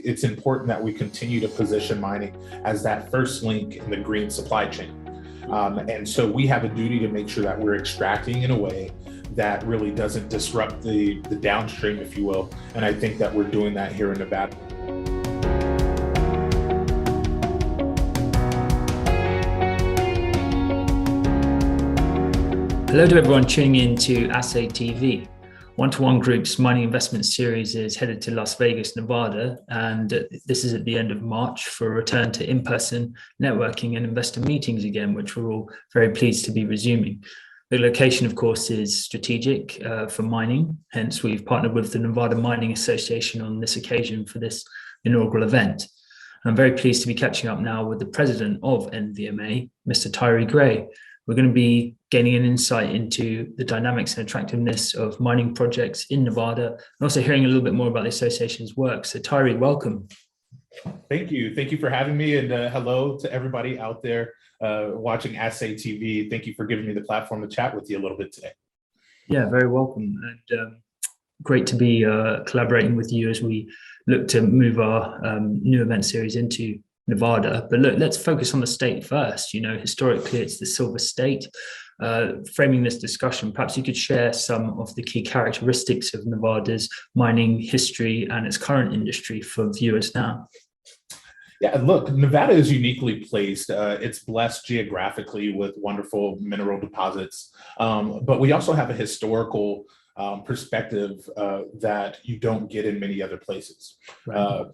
it's important that we continue to position mining as that first link in the green supply chain. And so we have a duty to make sure that we're extracting in a way that really doesn't disrupt the downstream, if you will. And I think that we're doing that here in Nevada. Hello to everyone tuning in to Assay TV. One-to-One Group's mining investment series is headed to Las Vegas, Nevada, and this is at the end of March for a return to in-person networking and investor meetings again, which we're all very pleased to be resuming. The location, of course, is strategic for mining. Hence, we've partnered with the Nevada Mining Association on this occasion for this inaugural event. I'm very pleased to be catching up now with the President of NVMA, Mr. Tyre Gray. We're going to be gaining an insight into the dynamics and attractiveness of mining projects in Nevada, and also hearing a little bit more about the association's work. So Tyre, welcome. Thank you. Thank you for having me, and hello to everybody out there watching Assay TV. Thank you for giving me the platform to chat with you a little bit today. Yeah, very welcome. And great to be collaborating with you as we look to move our new event series into Nevada. But look, let's focus on the state first. You know, historically, it's the silver state. Framing this discussion, perhaps you could share some of the key characteristics of Nevada's mining history and its current industry for viewers now. Yeah, look, Nevada is uniquely placed. It's blessed geographically with wonderful mineral deposits, but we also have a historical perspective that you don't get in many other places. Right.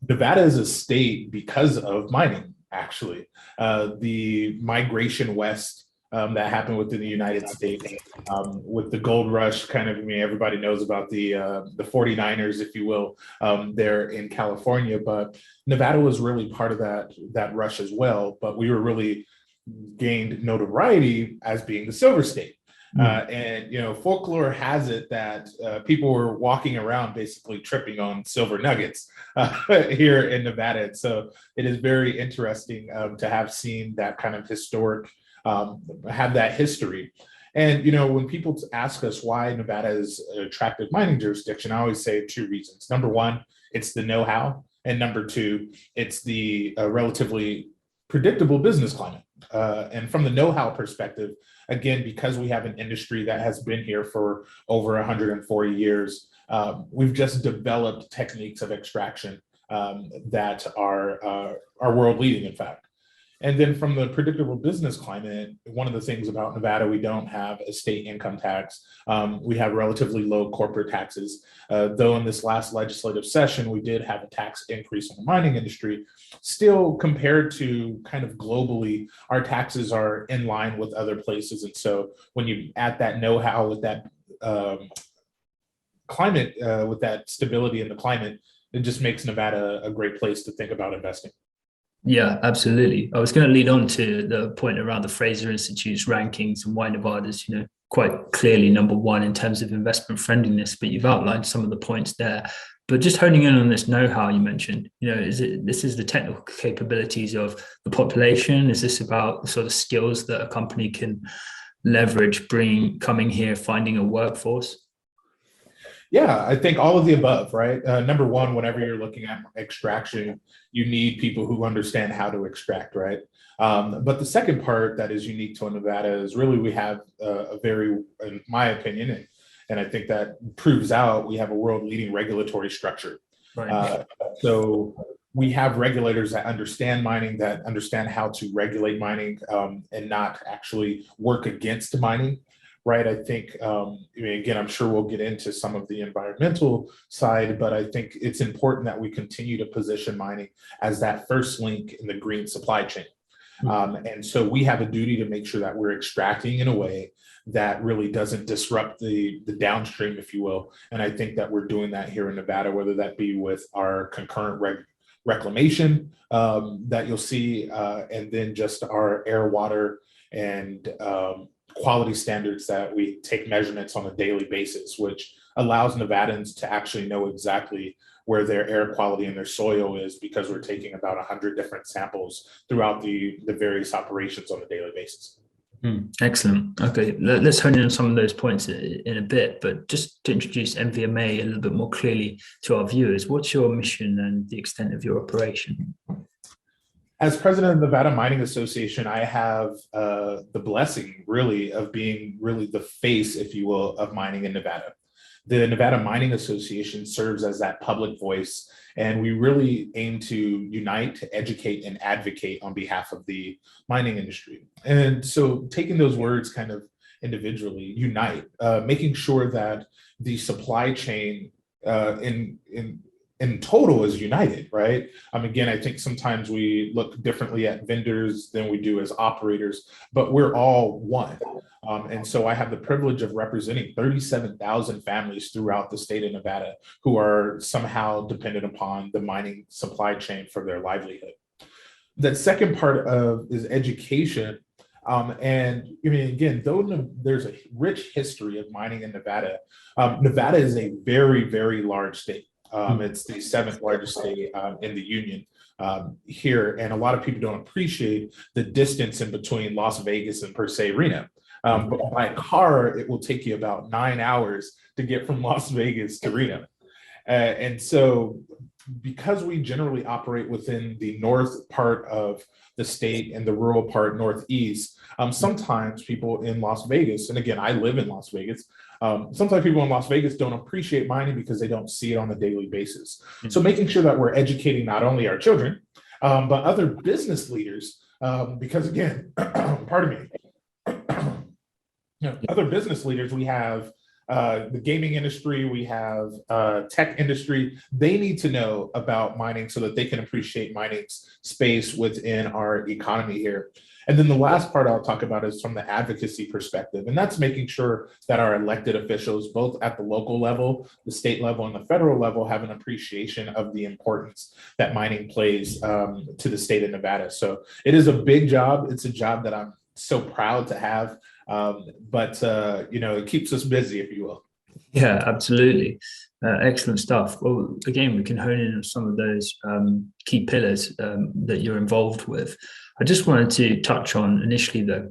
Nevada is a state because of mining, actually. The migration west that happened within the United States with the gold rush, kind of, I mean, everybody knows about the 49ers, if you will, there in California, but Nevada was really part of that rush as well. But we were really gained notoriety as being the silver state. And, you know, folklore has it that people were walking around basically tripping on silver nuggets here in Nevada. And so it is very interesting to have seen that kind of historic, have that history. And, you know, when people ask us why Nevada is an attractive mining jurisdiction, I always say two reasons. Number one, it's the know-how. And number two, it's the relatively predictable business climate. And from the know-how perspective, again, because we have an industry that has been here for over 140 years, we've just developed techniques of extraction that are world leading, in fact. And then from the predictable business climate, one of the things about Nevada, we don't have a state income tax. We have relatively low corporate taxes. Though in this last legislative session, we did have a tax increase in the mining industry. Still, compared to kind of globally, our taxes are in line with other places. And so when you add that know-how with that climate, with that stability in the climate, it just makes Nevada a great place to think about investing. Yeah, absolutely. I was going to lead on to the point around the Fraser Institute's rankings and why Nevada's, you know, quite clearly number one in terms of investment friendliness, but you've outlined some of the points there. But just honing in on this know-how you mentioned, you know, this is the technical capabilities of the population? Is this about the sort of skills that a company can leverage, coming here, finding a workforce? Yeah, I think all of the above, right? Number one, whenever you're looking at extraction, you need people who understand how to extract, right? But the second part that is unique to Nevada is really we have a very, in my opinion, and I think that proves out, we have a world-leading regulatory structure. Right. So we have regulators that understand mining, that understand how to regulate mining and not actually work against mining. Right. I think, again, I'm sure we'll get into some of the environmental side, but I think it's important that we continue to position mining as that first link in the green supply chain. And so we have a duty to make sure that we're extracting in a way that really doesn't disrupt the downstream, if you will. And I think that we're doing that here in Nevada, whether that be with our concurrent reclamation that you'll see, and then just our air, water, and quality standards that we take measurements on a daily basis, which allows Nevadans to actually know exactly where their air quality and their soil is, because we're taking about 100 different samples throughout the various operations on a daily basis. Excellent. Okay, let's hone in on some of those points in a bit, but just to introduce NVMA a little bit more clearly to our viewers, what's your mission and the extent of your operation? As president of the Nevada Mining Association, I have the blessing, really, of being really the face, if you will, of mining in Nevada. The Nevada Mining Association serves as that public voice, and we really aim to unite, to educate, and advocate on behalf of the mining industry. And so taking those words kind of individually, unite, making sure that the supply chain in total is united, right? Again, I think sometimes we look differently at vendors than we do as operators, but we're all one. And so I have the privilege of representing 37,000 families throughout the state of Nevada who are somehow dependent upon the mining supply chain for their livelihood. The second part of is education. And I mean, again, though there's a rich history of mining in Nevada, Nevada is a very, very large state. It's the seventh largest state in the union here. And a lot of people don't appreciate the distance in between Las Vegas and per se Reno. But by car, it will take you about 9 hours to get from Las Vegas to Reno. And so because we generally operate within the north part of the state and the rural part northeast, sometimes people in Las Vegas, and again, I live in Las Vegas, sometimes people in Las Vegas don't appreciate mining because they don't see it on a daily basis. So making sure that we're educating not only our children, but other business leaders, because again, pardon me, other business leaders, we have the gaming industry, we have tech industry. They need to know about mining so that they can appreciate mining's space within our economy here. And then the last part I'll talk about is from the advocacy perspective. And that's making sure that our elected officials, both at the local level, the state level, and the federal level, have an appreciation of the importance that mining plays to the state of Nevada. So it is a big job. It's a job that I'm so proud to have. But it keeps us busy, if you will. Yeah, absolutely. Excellent stuff. Well, again, we can hone in on some of those key pillars that you're involved with. I just wanted to touch on initially, though,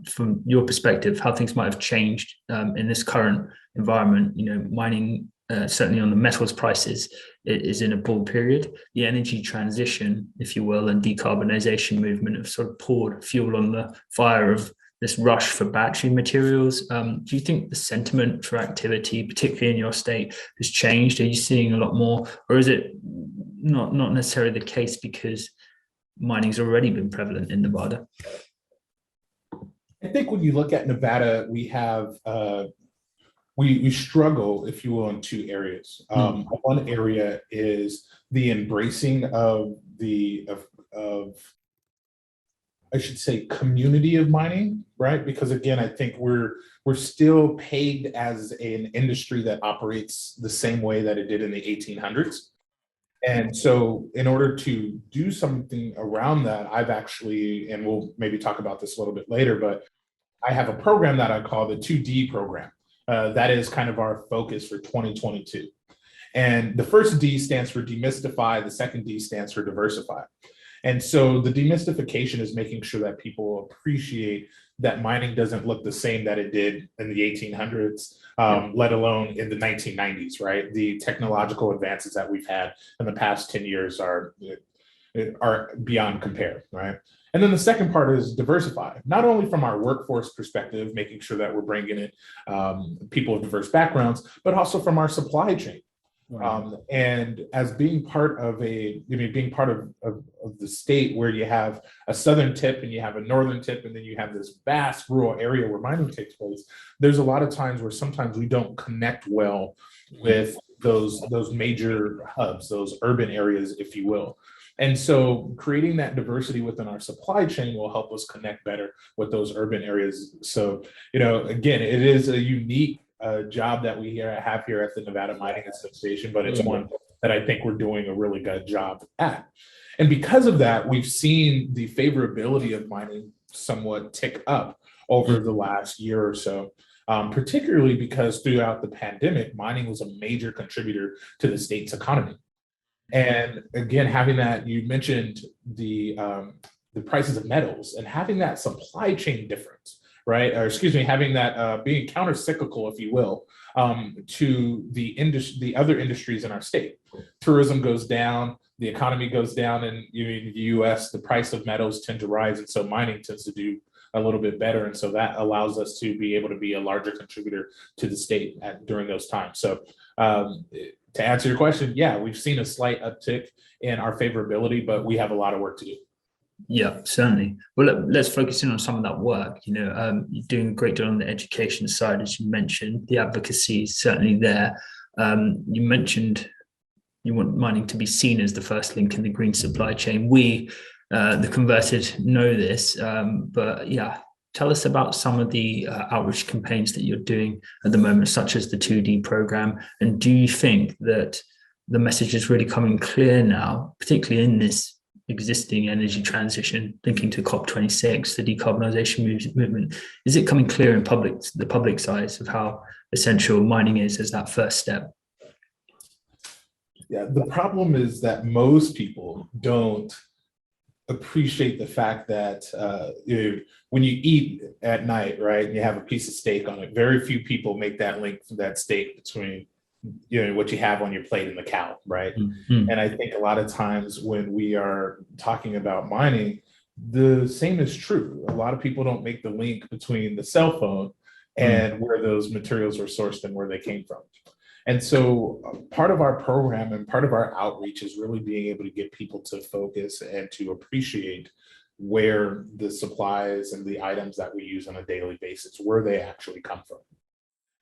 from your perspective, how things might have changed in this current environment. Mining, certainly on the metals prices, is in a bull period. The energy transition, if you will, and decarbonization movement have sort of poured fuel on the fire of this rush for battery materials. Do you think the sentiment for activity, particularly in your state, has changed? Are you seeing a lot more, or is it not necessarily the case because mining's already been prevalent in Nevada? I think when you look at Nevada, we have we struggle, if you will, in two areas. One area is the embracing of I should say community of mining, right? Because again, I think we're still pegged as an industry that operates the same way that it did in the 1800s. And so in order to do something around that, I've actually, and we'll maybe talk about this a little bit later, but I have a program that I call the 2D program. That is kind of our focus for 2022. And the first D stands for demystify, the second D stands for diversify. And so the demystification is making sure that people appreciate that mining doesn't look the same that it did in the 1800s, let alone in the 1990s, right? The technological advances that we've had in the past 10 years are beyond compare, right? And then the second part is diversify, not only from our workforce perspective, making sure that we're bringing in people of diverse backgrounds, but also from our supply chain. And as being part of the state where you have a southern tip and you have a northern tip, and then you have this vast rural area where mining takes place, there's a lot of times where sometimes we don't connect well with those major hubs, those urban areas, if you will. And so creating that diversity within our supply chain will help us connect better with those urban areas. So, again, it is a unique job that we have here at the Nevada Mining Association, but it's one that I think we're doing a really good job at. And because of that, we've seen the favorability of mining somewhat tick up over the last year or so, particularly because throughout the pandemic, mining was a major contributor to the state's economy. And again, having that, you mentioned the the prices of metals, and having that supply chain difference, right? Or excuse me, having that being counter-cyclical, if you will, to the other industries in our state. Tourism goes down, the economy goes down, and in the US, the price of metals tend to rise, and so mining tends to do a little bit better. And so that allows us to be able to be a larger contributor to the state during those times. So to answer your question, yeah, we've seen a slight uptick in our favorability, but we have a lot of work to do. Yeah, certainly. Well, let's focus in on some of that work. You're doing a great deal on the education side, as you mentioned. The advocacy is certainly there. You mentioned you want mining to be seen as the first link in the green supply chain. We, the converted, know this, but yeah, tell us about some of the outreach campaigns that you're doing at the moment, such as the 2D program. And do you think that the message is really coming clear now, particularly in this existing energy transition, linking to COP26, the decarbonisation movement? Is it coming clear in the public's eyes of how essential mining is as that first step? Yeah, the problem is that most people don't appreciate the fact that when you eat at night, right, and you have a piece of steak on it, very few people make that link from that steak between what you have on your plate and the cow, right? Mm-hmm. And I think a lot of times when we are talking about mining, the same is true. A lot of people don't make the link between the cell phone and where those materials are sourced and where they came from. And so part of our program and part of our outreach is really being able to get people to focus and to appreciate where the supplies and the items that we use on a daily basis, where they actually come from.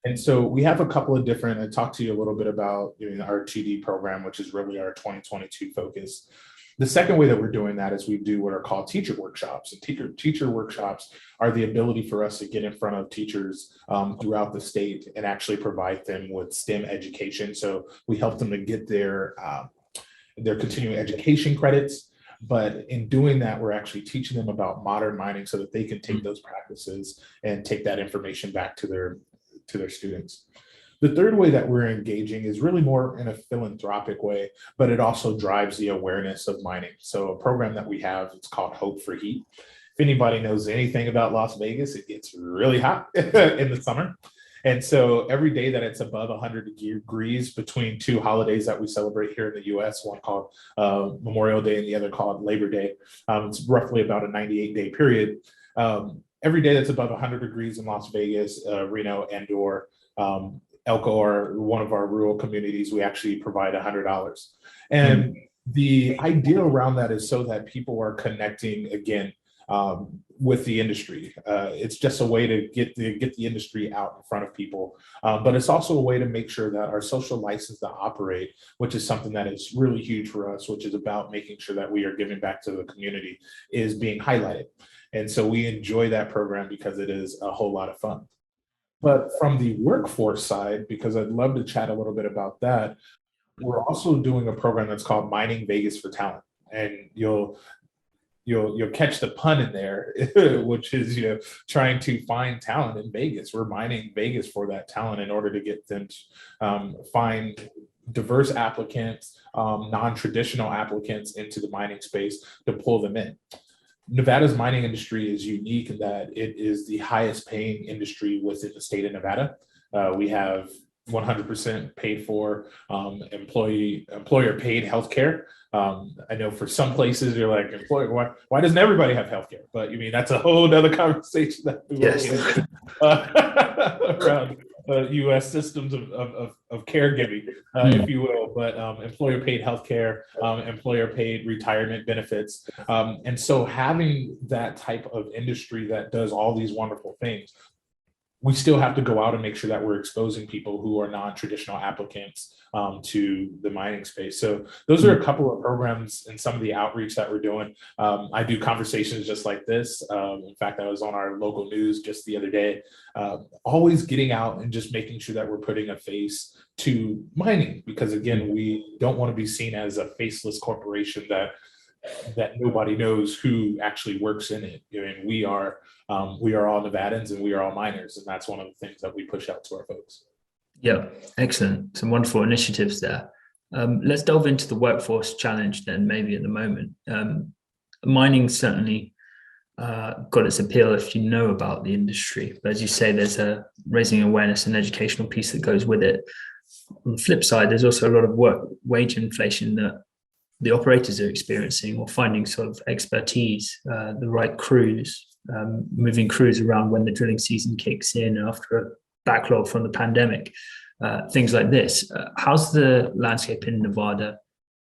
And so we have a couple of different, I talked to you a little bit about our 2D program, which is really our 2022 focus. The second way that we're doing that is we do what are called teacher workshops. And teacher workshops are the ability for us to get in front of teachers throughout the state and actually provide them with STEM education. So we help them to get their continuing education credits. But in doing that, we're actually teaching them about modern mining so that they can take those practices and take that information back to their students. The third way that we're engaging is really more in a philanthropic way, but it also drives the awareness of mining. So a program that we have, it's called Hope for Heat. If anybody knows anything about Las Vegas, it gets really hot in the summer. And so every day that it's above 100 degrees between two holidays that we celebrate here in the US, one called Memorial Day and the other called Labor Day, it's roughly about a 98-day period. Every day that's above 100 degrees in Las Vegas, Reno, and/or Elko, or one of our rural communities, we actually provide $100. And the idea around that is so that people are connecting again with the industry. It's just a way to get the industry out in front of people, but it's also a way to make sure that our social license to operate, which is something that is really huge for us, which is about making sure that we are giving back to the community, is being highlighted. And so we enjoy that program because it is a whole lot of fun. But from the workforce side, because I'd love to chat a little bit about that, we're also doing a program that's called Mining Vegas for Talent. And you'll catch the pun in there, which is trying to find talent in Vegas. We're mining Vegas for that talent in order to get them to find diverse applicants, non-traditional applicants into the mining space to pull them in. Nevada's mining industry is unique in that it is the highest paying industry within the state of Nevada. We have 100% paid for employer paid healthcare. I know for some places you're like, employer, why doesn't everybody have healthcare? But that's a whole other conversation that we around U.S. systems of caregiving, if you will, but employer paid healthcare, employer paid retirement benefits. And so having that type of industry that does all these wonderful things, we still have to go out and make sure that we're exposing people who are non-traditional applicants to the mining space. So those are a couple of programs and some of the outreach that we're doing. I do conversations just like this. In fact, I was on our local news just the other day, always getting out and just making sure that we're putting a face to mining, because again, we don't want to be seen as a faceless corporation that nobody knows who actually works in it. We are all Nevadans and we are all miners, and that's one of the things that we push out to our folks. Yeah, excellent. Some wonderful initiatives there. Let's delve into the workforce challenge then, maybe at the moment. mining certainly got its appeal if you know about the industry. But as you say, there's a raising awareness and educational piece that goes with it. On the flip side, there's also a lot of wage inflation that the operators are experiencing, or finding sort of expertise, the right crews, moving crews around when the drilling season kicks in after a backlog from the pandemic, things like this. How's the landscape in Nevada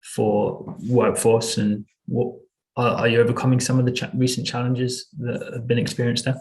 for workforce, and what are you overcoming some of the recent challenges that have been experienced there?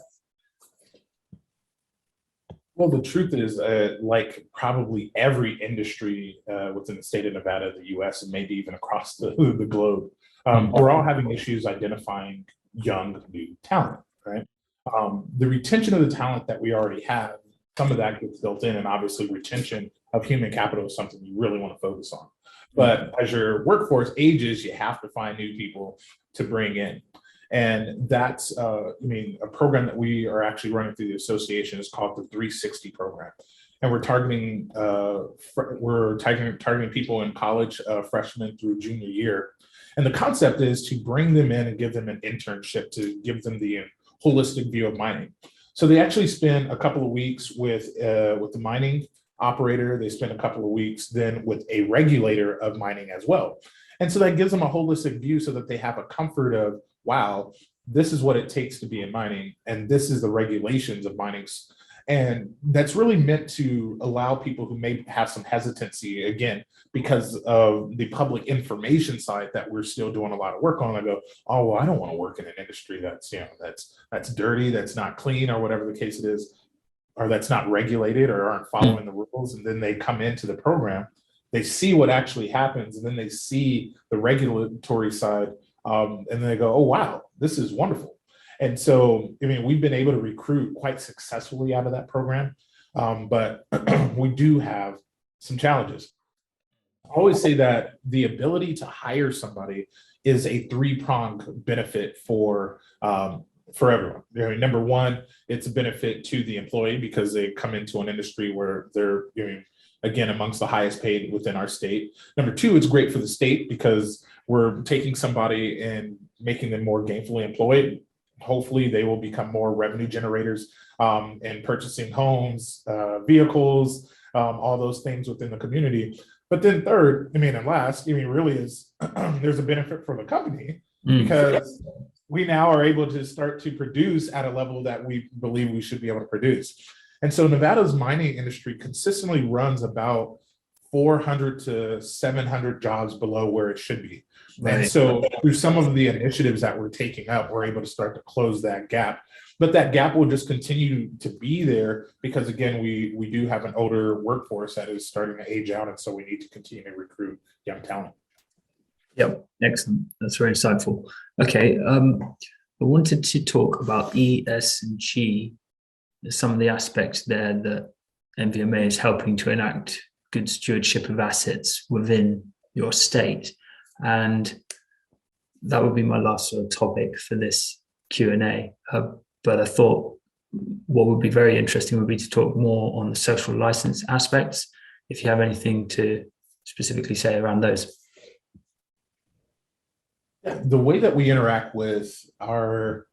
Well, the truth is, like probably every industry within the state of Nevada, the US, and maybe even across the globe, we're all having issues identifying young, new talent, right? The retention of the talent that we already have, some of that gets built in, and obviously retention of human capital is something you really want to focus on. But as your workforce ages, you have to find new people to bring in. And that's, a program that we are actually running through the association is called the 360 program. And we're targeting people in college, freshmen through junior year. And the concept is to bring them in and give them an internship to give them the holistic view of mining. So they actually spend a couple of weeks with the mining operator. They spend a couple of weeks then with a regulator of mining as well. And so that gives them a holistic view so that they have a comfort of, wow, this is what it takes to be in mining, and this is the regulations of mining. And that's really meant to allow people who may have some hesitancy, again, because of the public information side that we're still doing a lot of work on. I go, oh, well, I don't want to work in an industry that's, that's dirty, that's not clean, or whatever the case it is, or that's not regulated or aren't following the rules. And then they come into the program, they see what actually happens, and then they see the regulatory side, and then they go, oh, wow, this is wonderful. And so, we've been able to recruit quite successfully out of that program, but we do have some challenges. I always say that the ability to hire somebody is a three-pronged benefit for everyone. Number one, it's a benefit to the employee because they come into an industry where they're, again, amongst the highest paid within our state. Number two, it's great for the state because we're taking somebody and making them more gainfully employed. Hopefully they will become more revenue generators and purchasing homes, vehicles, all those things within the community. But then third, and last, really is there's a benefit for the company because we now are able to start to produce at a level that we believe we should be able to produce. And so Nevada's mining industry consistently runs about 400 to 700 jobs below where it should be. Right. And so through some of the initiatives that we're taking up, we're able to start to close that gap. But that gap will just continue to be there because, again, we do have an older workforce that is starting to age out. And so we need to continue to recruit young talent. Yep, excellent. That's very insightful. Okay, I wanted to talk about ESG, some of the aspects there that NVMA is helping to enact good stewardship of assets within your state. And that would be my last sort of topic for this Q&A. But I thought what would be very interesting would be to talk more on the social license aspects, if you have anything to specifically say around those. The way that we interact with our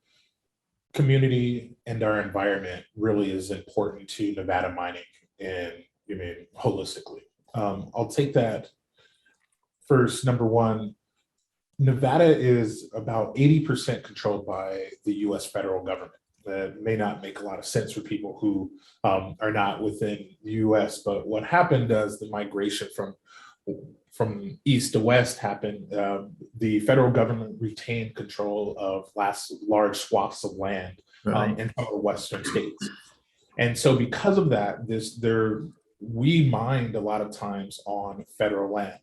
community and our environment really is important to Nevada mining and holistically. I'll take that first. Number one, Nevada is about 80% controlled by the US federal government. That may not make a lot of sense for people who are not within the US, but what happened as the migration from east to west happened, the federal government retained control of large swaths of land in some of the western states. And so because of that, we mined a lot of times on federal land,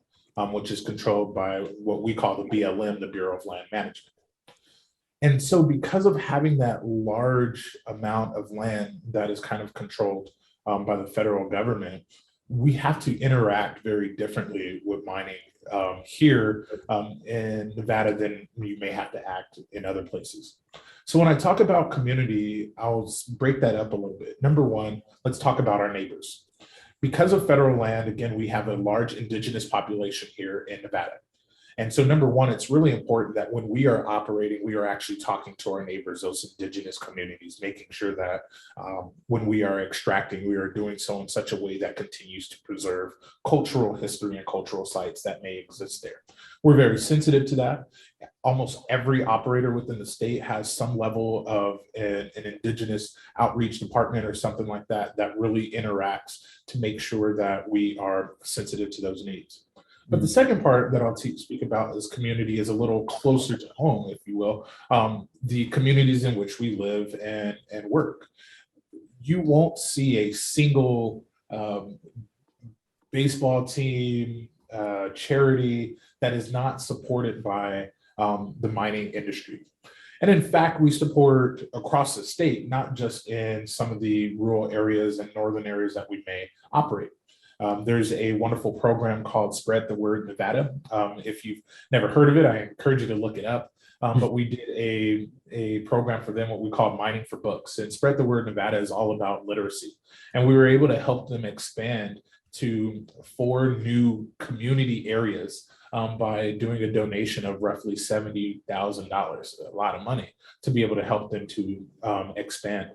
which is controlled by what we call the BLM, the Bureau of Land Management. And so because of having that large amount of land that is kind of controlled by the federal government, we have to interact very differently with mining here in Nevada than you may have to act in other places. So when I talk about community, I'll break that up a little bit. Number one, let's talk about our neighbors. Because of federal land, again, we have a large indigenous population here in Nevada. And so number one, it's really important that when we are operating, we are actually talking to our neighbors, those indigenous communities, making sure that when we are extracting, we are doing so in such a way that continues to preserve cultural history and cultural sites that may exist there. We're very sensitive to that. Almost every operator within the state has some level of an indigenous outreach department or something like that that really interacts to make sure that we are sensitive to those needs. But the second part that I'll speak about is community is a little closer to home, if you will, the communities in which we live and work. You won't see a single baseball team, charity that is not supported by the mining industry. And in fact, we support across the state, not just in some of the rural areas and northern areas that we may operate. There's a wonderful program called Spread the Word Nevada. If you've never heard of it, I encourage you to look it up. But we did a program for them, what we call Mining for Books. And Spread the Word Nevada is all about literacy. And we were able to help them expand to 4 new community areas by doing a donation of roughly $70,000, a lot of money, to be able to help them to expand.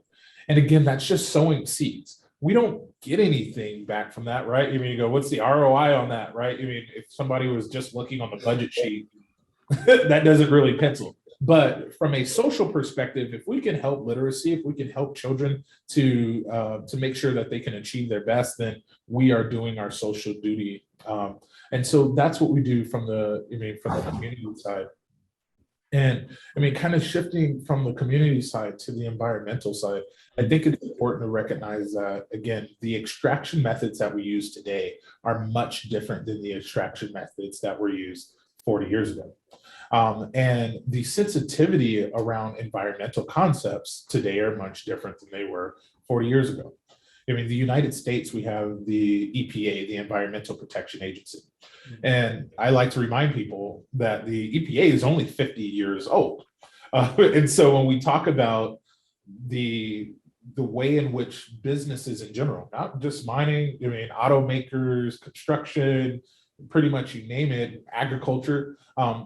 And again, that's just sowing seeds. We don't get anything back from that, right? I mean, you go, what's the ROI on that, right? I mean, if somebody was just looking on the budget sheet, that doesn't really pencil. But from a social perspective, if we can help literacy, if we can help children to make sure that they can achieve their best, then we are doing our social duty. And so that's what we do from the community side. And I mean, kind of shifting from the community side to the environmental side, I think it's important to recognize that, again, the extraction methods that we use today are much different than the extraction methods that were used 40 years ago. And the sensitivity around environmental concepts today are much different than they were 40 years ago. I mean, the United States, we have the EPA, the Environmental Protection Agency. And I like to remind people that the EPA is only 50 years old. And so when we talk about the way in which businesses in general, not just mining, I mean, automakers, construction, pretty much you name it, agriculture,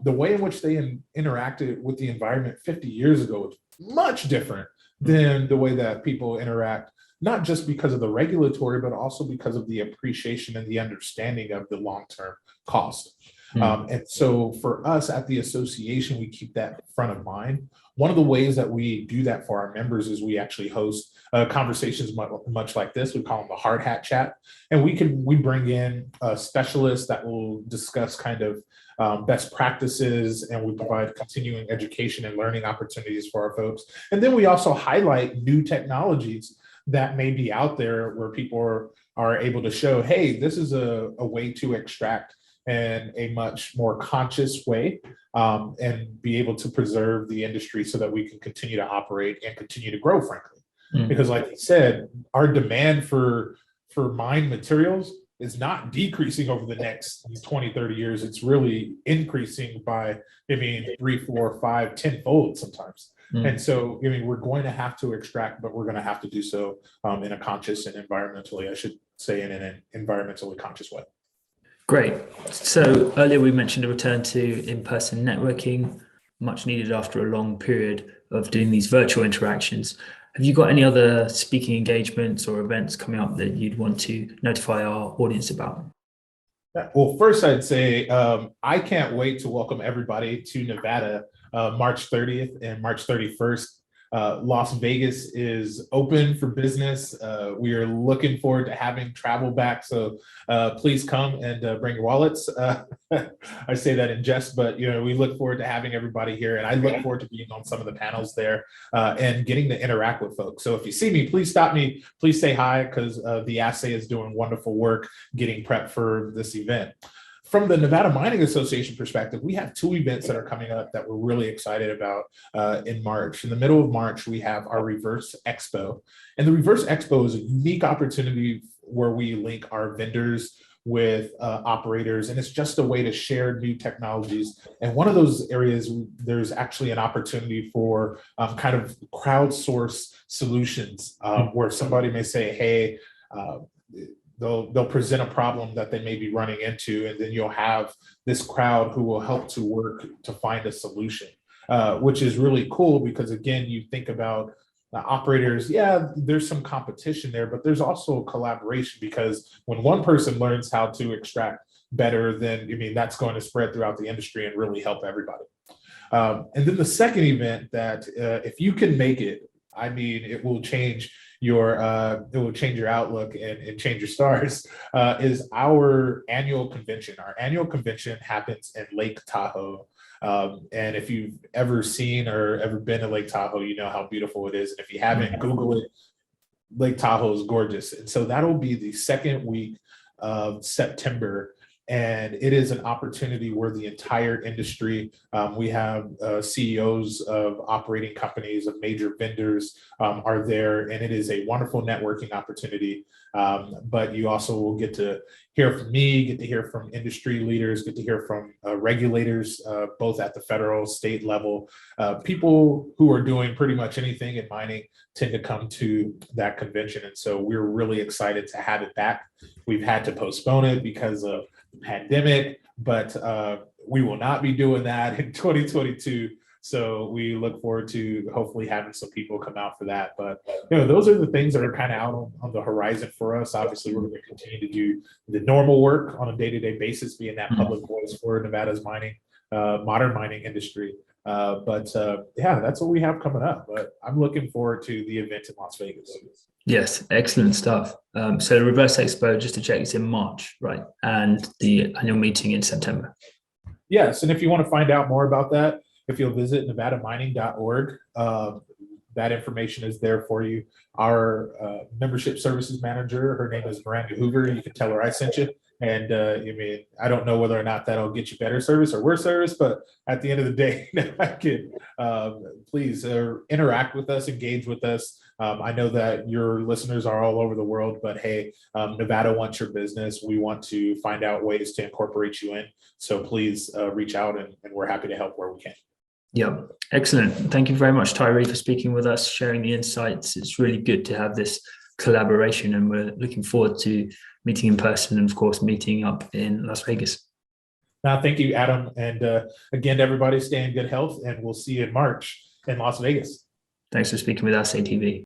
the way in which they interacted with the environment 50 years ago is much different than the way that people interact, not just because of the regulatory, but also because of the appreciation and the understanding of the long-term cost. And so for us at the association, we keep that front of mind. One of the ways that we do that for our members is we actually host conversations much like this. We call them the hard hat chat. And we bring in specialists that will discuss kind of best practices, and we provide continuing education and learning opportunities for our folks. And then we also highlight new technologies that may be out there where people are able to show, hey, this is a way to extract in a much more conscious way, and be able to preserve the industry so that we can continue to operate and continue to grow, frankly. Because like you said, our demand for mined materials is not decreasing over the next 20, 30 years. It's really increasing by, 3, 4, 5, 10-fold sometimes. And so, we're going to have to extract, but we're going to have to do so in a conscious and environmentally, I should say, in an environmentally conscious way. Great. So earlier we mentioned a return to in-person networking, much needed after a long period of doing these virtual interactions. Have you got any other speaking engagements or events coming up that you'd want to notify our audience about? Well, first I'd say I can't wait to welcome everybody to Nevada March 30th and March 31st. Las Vegas is open for business. We are looking forward to having travel back. So please come and bring your wallets. I say that in jest, but we look forward to having everybody here. And I look forward to being on some of the panels there and getting to interact with folks. So if you see me, please stop me. Please say hi, because the assay is doing wonderful work getting prepped for this event. From the Nevada Mining Association perspective, we have 2 events that are coming up that we're really excited about in March. In the middle of March, we have our Reverse Expo. And the Reverse Expo is a unique opportunity where we link our vendors with operators, and it's just a way to share new technologies. And one of those areas, there's actually an opportunity for kind of crowdsource solutions where somebody may say, hey, they'll present a problem that they may be running into, and then you'll have this crowd who will help to work to find a solution, which is really cool because again, you think about operators, yeah, there's some competition there, but there's also collaboration because when one person learns how to extract better, then I mean that's going to spread throughout the industry and really help everybody. And then the second event that if you can make it, I mean, it will change your outlook and change your stars, is our annual convention. Our annual convention happens in Lake Tahoe. And if you've ever seen or ever been to Lake Tahoe, you know how beautiful it is. And if you haven't, Google it. Lake Tahoe is gorgeous. And so that'll be the second week of September. And it is an opportunity where the entire industry, we have CEOs of operating companies, of major vendors are there, and it is a wonderful networking opportunity. But you also will get to hear from me, get to hear from industry leaders, get to hear from regulators, both at the federal, state level. People who are doing pretty much anything in mining tend to come to that convention. And so we're really excited to have it back. We've had to postpone it because of pandemic, but we will not be doing that in 2022. So we look forward to hopefully having some people come out for that. But those are the things that are kind of out on the horizon for us. Obviously, we're going to continue to do the normal work on a day-to-day basis, being that public voice for Nevada's mining, modern mining industry. But yeah, that's what we have coming up. But I'm looking forward to the event in Las Vegas. Yes, excellent stuff. So the Reverse Expo, just to check, it's in March, right? And the annual meeting in September. Yes, and if you want to find out more about that, if you'll visit nevadamining.org, that information is there for you. Our membership services manager, her name is Miranda Hoover. You can tell her I sent you. And I mean, I don't know whether or not that'll get you better service or worse service, but at the end of the day, I can please interact with us, engage with us. I know that your listeners are all over the world, but hey, Nevada wants your business. We want to find out ways to incorporate you in. So please reach out and we're happy to help where we can. Yeah, excellent. Thank you very much, Tyre, for speaking with us, sharing the insights. It's really good to have this collaboration, and we're looking forward to meeting in person and, of course, meeting up in Las Vegas. Thank you, Adam. And again, everybody stay in good health, and we'll see you in March in Las Vegas. Thanks for speaking with us, ATV.